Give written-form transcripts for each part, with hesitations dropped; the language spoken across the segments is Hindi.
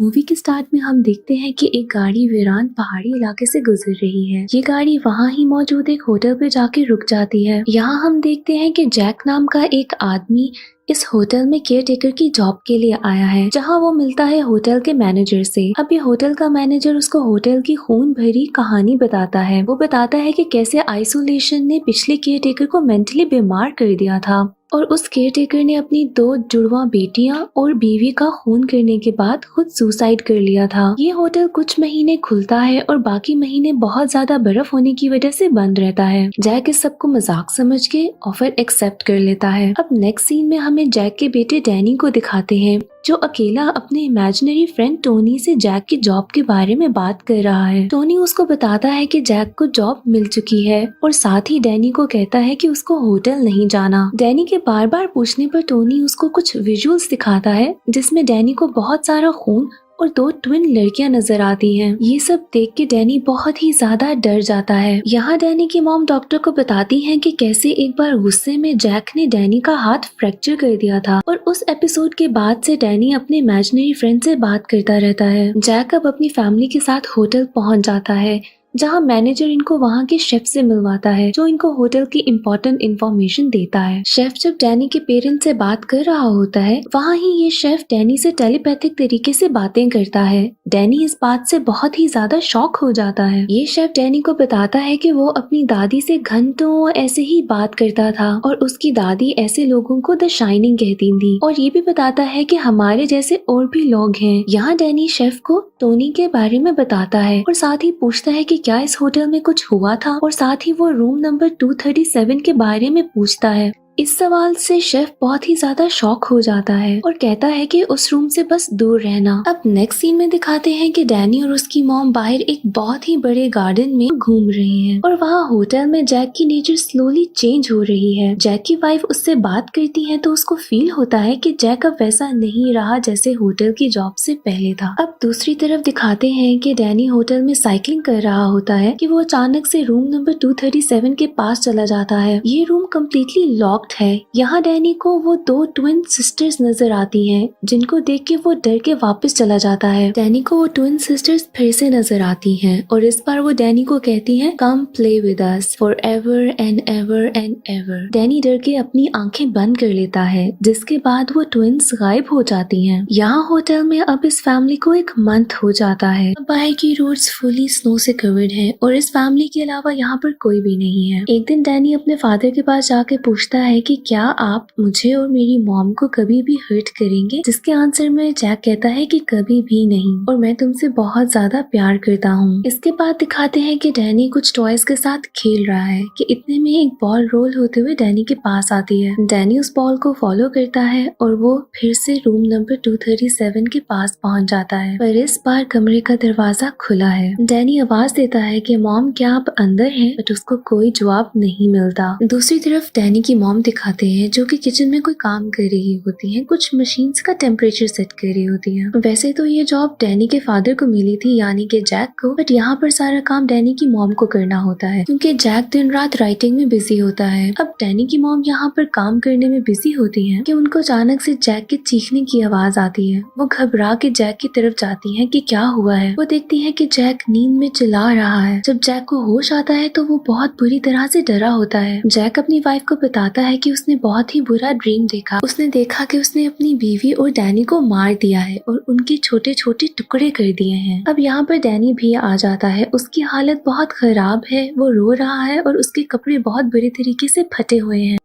मूवी के स्टार्ट में हम देखते हैं कि एक गाड़ी वीरान पहाड़ी इलाके से गुजर रही है। ये गाड़ी वहाँ ही मौजूद एक होटल पे जाके रुक जाती है। यहाँ हम देखते हैं कि जैक नाम का एक आदमी इस होटल में केयर टेकर की जॉब के लिए आया है, जहाँ वो मिलता है होटल के मैनेजर से। अब ये होटल का मैनेजर उसको होटल की खून भरी कहानी बताता है। वो बताता है कि कैसे आइसोलेशन ने पिछले केयर टेकर को मेंटली बीमार कर दिया था और उस केयर टेकर ने अपनी 2 जुड़वा बेटियां और बीवी का खून करने के बाद खुद सुसाइड कर लिया था। ये होटल कुछ महीने खुलता है और बाकी महीने बहुत ज्यादा बर्फ होने की वजह से बंद रहता है। जैक इस सबको मजाक समझ के ऑफर एक्सेप्ट कर लेता है। अब नेक्स्ट सीन में हमें जैक के बेटे डैनी को दिखाते हैं, जो अकेला अपने इमेजिनरी फ्रेंड टोनी से जैक की जॉब के बारे में बात कर रहा है। टोनी उसको बताता है कि जैक को जॉब मिल चुकी है और साथ ही डैनी को कहता है कि उसको होटल नहीं जाना। डैनी के बार बार पूछने पर टोनी उसको कुछ विजुअल्स दिखाता है, जिसमें डैनी को बहुत सारा खून और 2 ट्विन लड़कियां नजर आती हैं। ये सब देख के डैनी बहुत ही ज्यादा डर जाता है। यहाँ डैनी की मॉम डॉक्टर को बताती हैं कि कैसे एक बार गुस्से में जैक ने डैनी का हाथ फ्रैक्चर कर दिया था और उस एपिसोड के बाद से डैनी अपने इमेजिनरी फ्रेंड से बात करता रहता है। जैक अब अपनी फैमिली के साथ होटल पहुंच जाता है, जहाँ मैनेजर इनको वहाँ के शेफ से मिलवाता है, जो इनको होटल की इम्पोर्टेंट इन्फॉर्मेशन देता है। शेफ जब डैनी के पेरेंट्स से बात कर रहा होता है, वहाँ ही ये शेफ डैनी से टेलीपैथिक तरीके से बातें करता है। डैनी इस बात से बहुत ही ज्यादा शॉक हो जाता है। ये शेफ डैनी को बताता है कि वो अपनी दादी से घंटों ऐसे ही बात करता था और उसकी दादी ऐसे लोगों को द शाइनिंग कहती थी, और ये भी बताता है कि हमारे जैसे और भी लोग हैं। यहाँ डैनी शेफ को टोनी के बारे में बताता है और साथ ही पूछता है कि क्या इस होटल में कुछ हुआ था, और साथ ही वो रूम नंबर 237 के बारे में पूछता है। इस सवाल से शेफ बहुत ही ज्यादा शॉक हो जाता है और कहता है कि उस रूम से बस दूर रहना। अब नेक्स्ट सीन में दिखाते हैं कि डैनी और उसकी मॉम बाहर एक बहुत ही बड़े गार्डन में घूम रहे हैं और वहाँ होटल में जैक की नेचर स्लोली चेंज हो रही है। जैक की वाइफ उससे बात करती है तो उसको फील होता है कि जैक अब वैसा नहीं रहा जैसे होटल की जॉब से पहले था। अब दूसरी तरफ दिखाते हैं कि डैनी होटल में साइकिलिंग कर रहा होता है कि वो अचानक से रूम नंबर 237 के पास चला जाता है। ये रूम कम्प्लीटली लॉक्ड है। यहाँ डैनी को वो 2 ट्विन सिस्टर्स नजर आती हैं, जिनको देख के वो डर के वापस चला जाता है। डैनी को वो ट्विन सिस्टर्स फिर से नजर आती हैं और इस बार वो डैनी को कहती हैं, come play with us forever and ever and ever. Danny डर के अपनी आंखें बंद कर लेता है, जिसके बाद वो ट्विन्स गायब हो जाती हैं। यहाँ होटल में अब इस फैमिली को एक मंथ हो जाता है। अब बाहर की रोड्स फुली स्नो से कवर्ड है और इस फैमिली के अलावा यहाँ पर कोई भी नहीं है। एक दिन डैनी अपने फादर के पास जाके पूछता है कि क्या आप मुझे और मेरी मॉम को कभी भी हर्ट करेंगे, जिसके आंसर में जैक कहता है कि कभी भी नहीं और मैं तुमसे बहुत ज्यादा प्यार करता हूँ। इसके बाद दिखाते हैं कि डैनी कुछ टॉयज के साथ खेल रहा है कि इतने में एक बॉल रोल होते हुए डैनी के पास आती है। डैनी उस बॉल को फॉलो करता है और वो फिर से रूम नंबर 237 के पास पहुँच जाता है, पर इस बार कमरे का दरवाजा खुला है। डैनी आवाज देता है कि मॉम क्या आप अंदर हैं, बट उसको कोई जवाब नहीं मिलता। दूसरी तरफ डैनी की मॉम दिखाते हैं जो कि किचन में कोई काम कर रही होती हैं, कुछ मशीन्स का टेम्परेचर सेट कर रही होती हैं। वैसे तो ये जॉब डैनी के फादर को मिली थी, यानी कि जैक को, बट यहाँ पर सारा काम डैनी की मॉम को करना होता है क्योंकि जैक दिन रात राइटिंग में बिजी होता है। अब डैनी की मॉम यहाँ पर काम करने में बिजी होती है कि उनको अचानक से जैक के चीखने की आवाज आती है। वो घबरा के जैक की तरफ जाती है कि क्या हुआ है। वो देखती है कि जैक नींद में चिल्ला रहा है। जब जैक को होश आता है तो वो बहुत बुरी तरह से डरा होता है। जैक अपनी वाइफ को बताता है कि उसने बहुत ही बुरा ड्रीम देखा। उसने देखा कि उसने अपनी बीवी और डैनी को मार दिया है और उनके छोटे छोटे टुकड़े कर दिए हैं। अब यहाँ पर डैनी भी आ जाता है। उसकी हालत बहुत खराब है, वो रो रहा है और उसके कपड़े बहुत बुरे तरीके से फटे हुए हैं।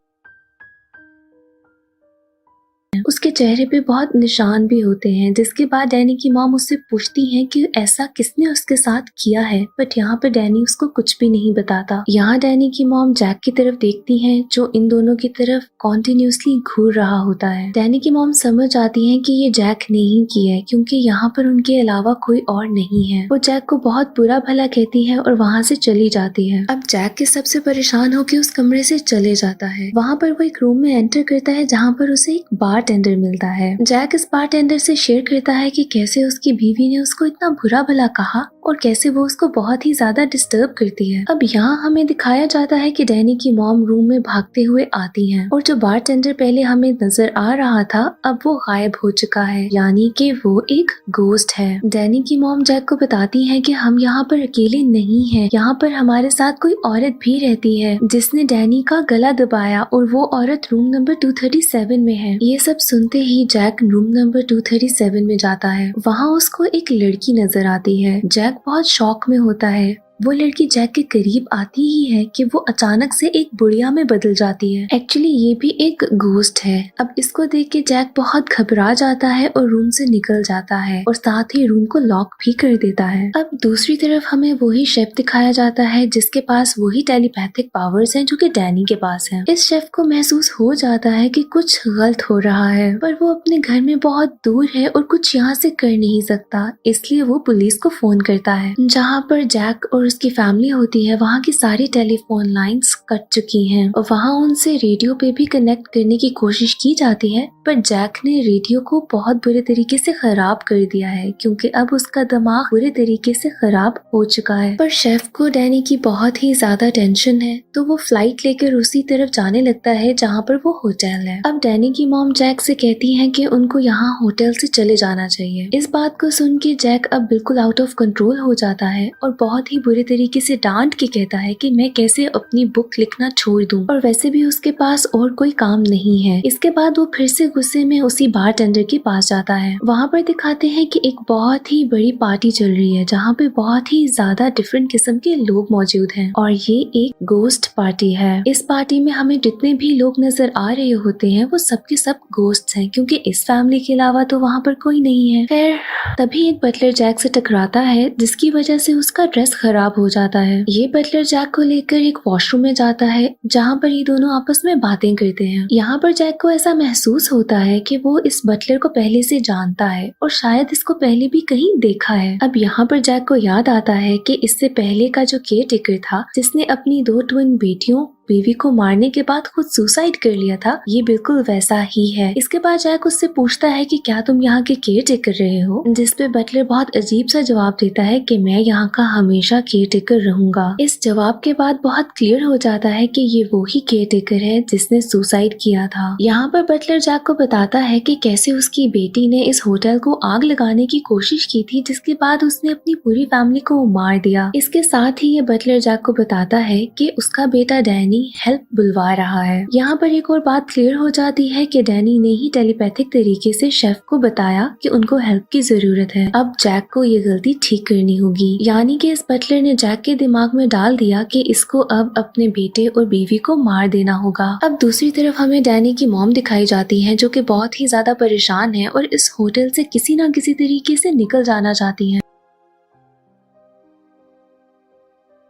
उसके चेहरे पे बहुत निशान भी होते हैं, जिसके बाद डैनी की मॉम उससे पूछती है कि ऐसा किसने उसके साथ किया है, बट यहाँ पर डैनी उसको कुछ भी नहीं बताता। यहाँ डैनी की मॉम जैक की तरफ देखती है, जो इन दोनों की तरफ कॉन्टिन्यूसली घूर रहा होता है। डैनी की मॉम समझ आती है कि ये जैक ने ही किया है, क्योंकि यहाँ पर उनके अलावा कोई और नहीं है। वो जैक को बहुत बुरा भला कहती है और वहाँ से चली जाती है। अब जैक के सबसे परेशान होकर उस कमरे से चले जाता है। वहाँ पर वो एक रूम में एंटर करता है, जहाँ पर उसे एक बारटेंडर मिलता है। जैक इस बारटेंडर से शेयर करता है कि कैसे उसकी बीवी ने उसको इतना बुरा भला कहा और कैसे वो उसको बहुत ही ज्यादा डिस्टर्ब करती है। अब यहाँ हमें दिखाया जाता है कि डैनी की मॉम रूम में भागते हुए आती है और जो बारटेंडर पहले हमें नजर आ रहा था अब वो गायब हो चुका है, यानी कि वो एक गोस्ट है। डैनी की मॉम जैक को बताती है कि हम यहाँ पर अकेले नहीं हैं, यहाँ पर हमारे साथ कोई औरत भी रहती है जिसने डैनी का गला दबाया और वो औरत रूम नंबर 237 में है। ये सब सुनते ही जैक रूम नंबर 237 में जाता है। वहाँ उसको एक लड़की नजर आती है। जैक बहुत शॉक में होता है। वो लड़की जैक के करीब आती ही है कि वो अचानक से एक बुढ़िया में बदल जाती है। एक्चुअली ये भी एक घोस्ट है। अब इसको देख के जैक बहुत घबरा जाता है और रूम से निकल जाता है और साथ ही रूम को लॉक भी कर देता है। अब दूसरी तरफ हमें वही शेफ दिखाया जाता है जिसके पास वही टेलीपैथिक पावर्स हैं जो कि डैनी के पास हैं। इस शेफ को महसूस हो जाता है कि कुछ गलत हो रहा है, पर वो अपने घर में बहुत दूर है और कुछ यहाँ से कर नहीं सकता, इसलिए वो पुलिस को फोन करता है। जहाँ पर जैक और उसकी फैमिली होती है वहाँ की सारी टेलीफोन लाइंस कट चुकी हैं और वहाँ उनसे रेडियो पे भी कनेक्ट करने की कोशिश की जाती है, पर जैक ने रेडियो को बहुत बुरे तरीके से खराब कर दिया है क्योंकि अब उसका दिमाग बुरे तरीके से खराब हो चुका है। पर शेफ को डैनी की बहुत ही ज्यादा टेंशन है तो वो फ्लाइट लेकर उसी तरफ जाने लगता है जहाँ पर वो होटल है। अब डैनी की मॉम जैक से कहती है कि उनको यहाँ होटल से चले जाना चाहिए। इस बात को सुन के जैक अब बिल्कुल आउट ऑफ कंट्रोल हो जाता है और बहुत ही बुरे तरीके से डांट के कहता है कि मैं कैसे अपनी बुक लिखना छोड़ दूं और वैसे भी उसके पास और कोई काम नहीं है। इसके बाद वो फिर से गुस्से में उसी बारटेंडर के पास जाता है। वहाँ पर दिखाते हैं कि एक बहुत ही बड़ी पार्टी चल रही है जहाँ पे बहुत ही ज्यादा डिफरेंट किस्म के लोग मौजूद हैं और ये एक गोस्ट पार्टी है। इस पार्टी में हमें जितने भी लोग नजर आ रहे होते हैं वो सबके सब गोस्ट हैं क्योंकि इस फैमिली के अलावा तो वहाँ पर कोई नहीं है। खैर तभी एक बटलर जैक से टकराता है जिसकी वजह से उसका ड्रेस खराब हो जाता है। ये बटलर जैक को लेकर एक वॉशरूम में जाता है जहाँ पर ये दोनों आपस में बातें करते हैं। यहाँ पर जैक को ऐसा महसूस होता है कि वो इस बटलर को पहले से जानता है और शायद इसको पहले भी कहीं देखा है। अब यहाँ पर जैक को याद आता है कि इससे पहले का जो केयर टेकर था जिसने अपनी 2 ट्विन बेटियों बीवी को मारने के बाद खुद सुसाइड कर लिया था, ये बिल्कुल वैसा ही है। इसके बाद जैक उससे पूछता है कि क्या तुम यहाँ के केयर टेकर रहे हो, जिस पे बटलर बहुत अजीब सा जवाब देता है कि मैं यहाँ का हमेशा केयर टेकर रहूंगा। इस जवाब के बाद बहुत क्लियर हो जाता है कि ये वो ही केयर टेकर है जिसने सुसाइड किया था। यहाँ पर बटलर जैक को बताता है कि कैसे उसकी बेटी ने इस होटल को आग लगाने की कोशिश की थी जिसके बाद उसने अपनी पूरी फैमिली को मार दिया। इसके साथ ही ये बटलर जैक को बताता है कि उसका बेटा डैनी हेल्प बुलवा रहा है। यहाँ पर एक और बात क्लियर हो जाती है कि डैनी ने ही टेलीपैथिक तरीके से शेफ को बताया कि उनको हेल्प की जरूरत है। अब जैक को ये गलती ठीक करनी होगी, यानी कि इस बटलर ने जैक के दिमाग में डाल दिया कि इसको अब अपने बेटे और बीवी को मार देना होगा। अब दूसरी तरफ हमें डैनी की मॉम दिखाई जाती है जो कि बहुत ही ज्यादा परेशान है और इस होटल से किसी न किसी तरीके से निकल जाना चाहती है।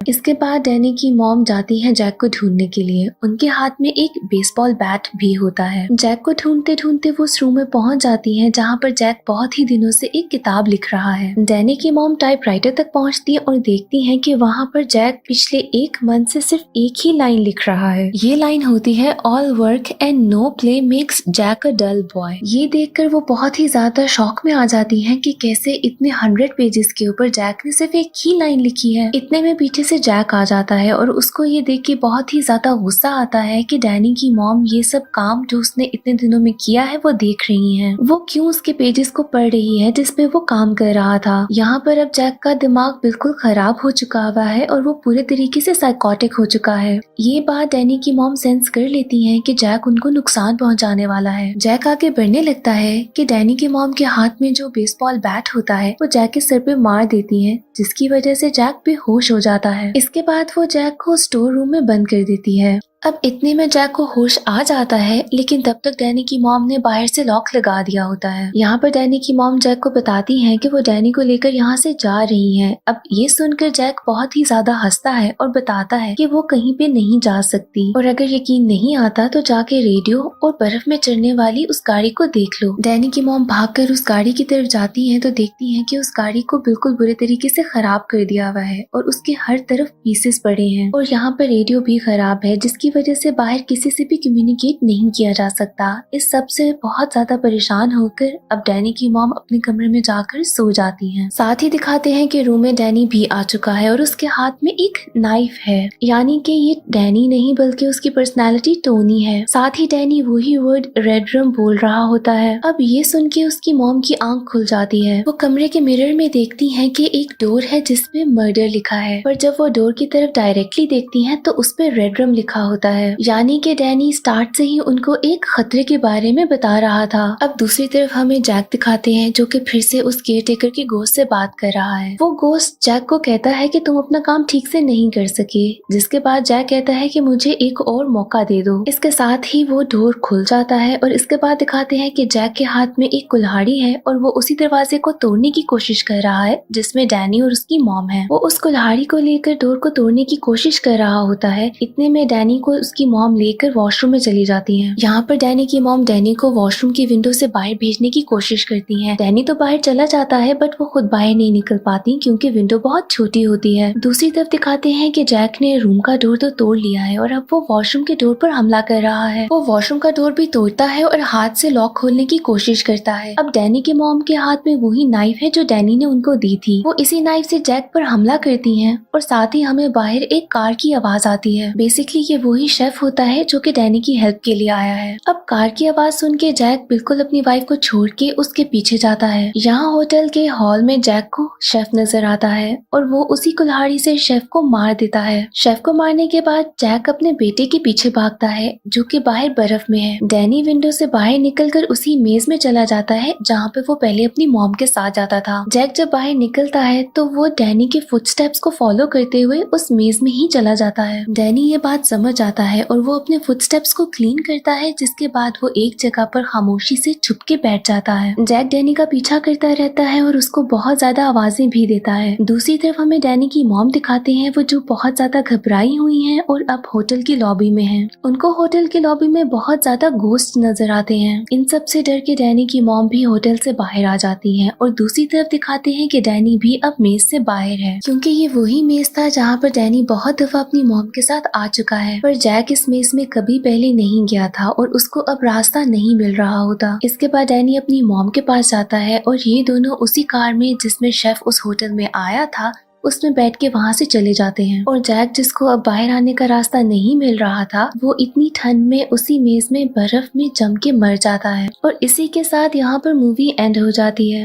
इसके बाद डैनी की मॉम जाती है जैक को ढूंढने के लिए। उनके हाथ में एक बेसबॉल बैट भी होता है। जैक को ढूंढते ढूंढते वो उस रूम में पहुंच जाती हैं जहां पर जैक बहुत ही दिनों से एक किताब लिख रहा है। डैनी की मॉम टाइपराइटर तक पहुंचती है और देखती है कि वहां पर जैक पिछले 1 मंथ से सिर्फ एक ही लाइन लिख रहा है। ये लाइन होती है all work and no play makes Jack a dull boy. ये देखकर वो बहुत ही ज्यादा शॉक में आ जाती है कि कैसे इतने 100 पेजेस के ऊपर जैक ने सिर्फ एक ही लाइन लिखी है। इतने में पीछे से जैक आ जाता है और उसको ये देख के बहुत ही ज्यादा गुस्सा आता है कि डैनी की मॉम ये सब काम जो उसने इतने दिनों में किया है वो देख रही हैं। वो क्यों उसके पेजेस को पढ़ रही है जिसपे वो काम कर रहा था। यहाँ पर अब जैक का दिमाग बिल्कुल खराब हो चुका हुआ है और वो पूरे तरीके से साइकोटिक हो चुका है। ये बात डैनी की मॉम सेंस कर लेती है कि जैक उनको नुकसान पहुंचाने वाला है। जैक आगे बढ़ने लगता है कि डैनी की मॉम के हाथ में जो बेसबॉल बैट होता है वो जैक के सर पे मार देती है जिसकी वजह से जैक बेहोश हो जाता है। इसके बाद वो जैक को स्टोर रूम में बंद कर देती है। अब इतने में जैक को होश आ जाता है लेकिन तब तक डैनी की मॉम ने बाहर से लॉक लगा दिया होता है। यहाँ पर डैनी की मॉम जैक को बताती है कि वो डैनी को लेकर यहाँ से जा रही हैं। अब ये सुनकर जैक बहुत ही ज्यादा हंसता है और बताता है कि वो कहीं पे नहीं जा सकती और अगर यकीन नहीं आता तो जाके रेडियो और बर्फ में चढ़ने वाली उस गाड़ी को देख लो। डैनी की मॉम भागकर उस गाड़ी की तरफ जाती है तो देखती है कि उस गाड़ी को बिल्कुल बुरे तरीके से खराब कर दिया हुआ है और उसके हर तरफ पीसेस पड़े हैं और यहाँ पर रेडियो भी खराब है जिसकी वजह से बाहर किसी से भी कम्युनिकेट नहीं किया जा सकता। इस सब से बहुत ज्यादा परेशान होकर अब डैनी की मॉम अपने कमरे में जाकर सो जाती हैं। साथ ही दिखाते हैं कि रूम में डैनी भी आ चुका है और उसके हाथ में एक नाइफ है, यानी कि ये डैनी नहीं बल्कि उसकी पर्सनालिटी टोनी है। साथ ही डैनी वही वर्ड रेड रूम बोल रहा होता है। अब ये सुन के उसकी मॉम की आंख खुल जाती है। वो कमरे के मिरर में देखती है कि एक डोर है जिसपे मर्डर लिखा है, पर जब वो डोर की तरफ डायरेक्टली देखती हैं तो उस पे रेड रूम लिखा होता है, यानी कि डैनी स्टार्ट से ही उनको एक खतरे के बारे में बता रहा था। अब दूसरी तरफ हमें जैक दिखाते हैं जो कि फिर से उस केयर टेकर की गोश्त से बात कर रहा है। वो गोश्त जैक को कहता है कि तुम अपना काम ठीक से नहीं कर सके, जिसके बाद जैक कहता है कि मुझे एक और मौका दे दो। इसके साथ ही वो डोर खुल जाता है और इसके बाद दिखाते हैं कि जैक के हाथ में एक कुल्हाड़ी है और वो उसी दरवाजे को तोड़ने की कोशिश कर रहा है जिसमें डैनी और उसकी मॉम है। वो उस कुल्हाड़ी को लेकर डोर को तोड़ने की कोशिश कर रहा होता है। इतने में डैनी को उसकी मॉम लेकर वॉशरूम में चली जाती है। यहाँ पर डैनी की मॉम डैनी को वॉशरूम की विंडो से बाहर भेजने की कोशिश करती है। डैनी तो बाहर चला जाता है बट वो खुद बाहर नहीं निकल पाती क्योंकि विंडो बहुत छोटी होती है। दूसरी तरफ दिखाते हैं कि जैक ने रूम का डोर तो तोड़ लिया है और अब वो वॉशरूम के डोर पर हमला कर रहा है। वो वॉशरूम का डोर भी तोड़ता है और हाथ से लॉक खोलने की कोशिश करता है। अब डैनी के मॉम के हाथ में वही नाइफ है जो डैनी ने उनको दी थी। वो इसी नाइफ से जैक पर हमला करती हैं और साथ ही हमें बाहर एक कार की आवाज आती है। बेसिकली ये वही शेफ होता है जो कि डैनी की हेल्प के लिए आया है। अब कार की आवाज सुन के जैक बिल्कुल अपनी वाइफ को छोड़ के उसके पीछे जाता है। यहाँ होटल के हॉल में जैक को शेफ नजर आता है और वो उसी कुल्हाड़ी से शेफ को मार देता है। शेफ को मारने के बाद जैक अपने बेटे के पीछे भागता है जो कि बाहर बर्फ में है। डैनी विंडो से बाहर निकलकर उसी मेज में चला जाता है जहाँ पे वो पहले अपनी मॉम के साथ जाता था। जैक जब बाहर निकलता है तो वो डैनी के फुटस्टेप्स को फॉलो करते हुए उस मेज में ही चला जाता है। डैनी ये बात समझ आता है और वो अपने फुटस्टेप्स को क्लीन करता है, जिसके बाद वो एक जगह पर खामोशी से छुप के बैठ जाता है। जैक डैनी का पीछा करता रहता है और उसको बहुत ज्यादा आवाजें भी देता है। दूसरी तरफ हमें डैनी की मॉम दिखाते हैं वो जो बहुत ज्यादा घबराई हुई हैं और अब होटल की लॉबी में हैं। उनको होटल की लॉबी में बहुत ज्यादा घोस्ट नजर आते हैं। इन सब से डर के डैनी की मॉम भी होटल से बाहर आ जाती है और दूसरी तरफ दिखाते हैं कि डैनी भी अब मेज से बाहर है, क्योंकि ये वही मेज था जहाँ पर डैनी बहुत दफा अपनी मॉम के साथ आ चुका है, पर जैक इस मेज में कभी पहले नहीं गया था और उसको अब रास्ता नहीं मिल रहा होता। इसके बाद डैनी अपनी मॉम के पास जाता है और ये दोनों उसी कार में जिसमें शेफ उस होटल में आया था उसमें बैठ के वहाँ से चले जाते हैं। और जैक जिसको अब बाहर आने का रास्ता नहीं मिल रहा था वो इतनी ठंड में उसी मेज में बर्फ में जम के मर जाता है। और इसी के साथ यहाँ पर मूवी एंड हो जाती है।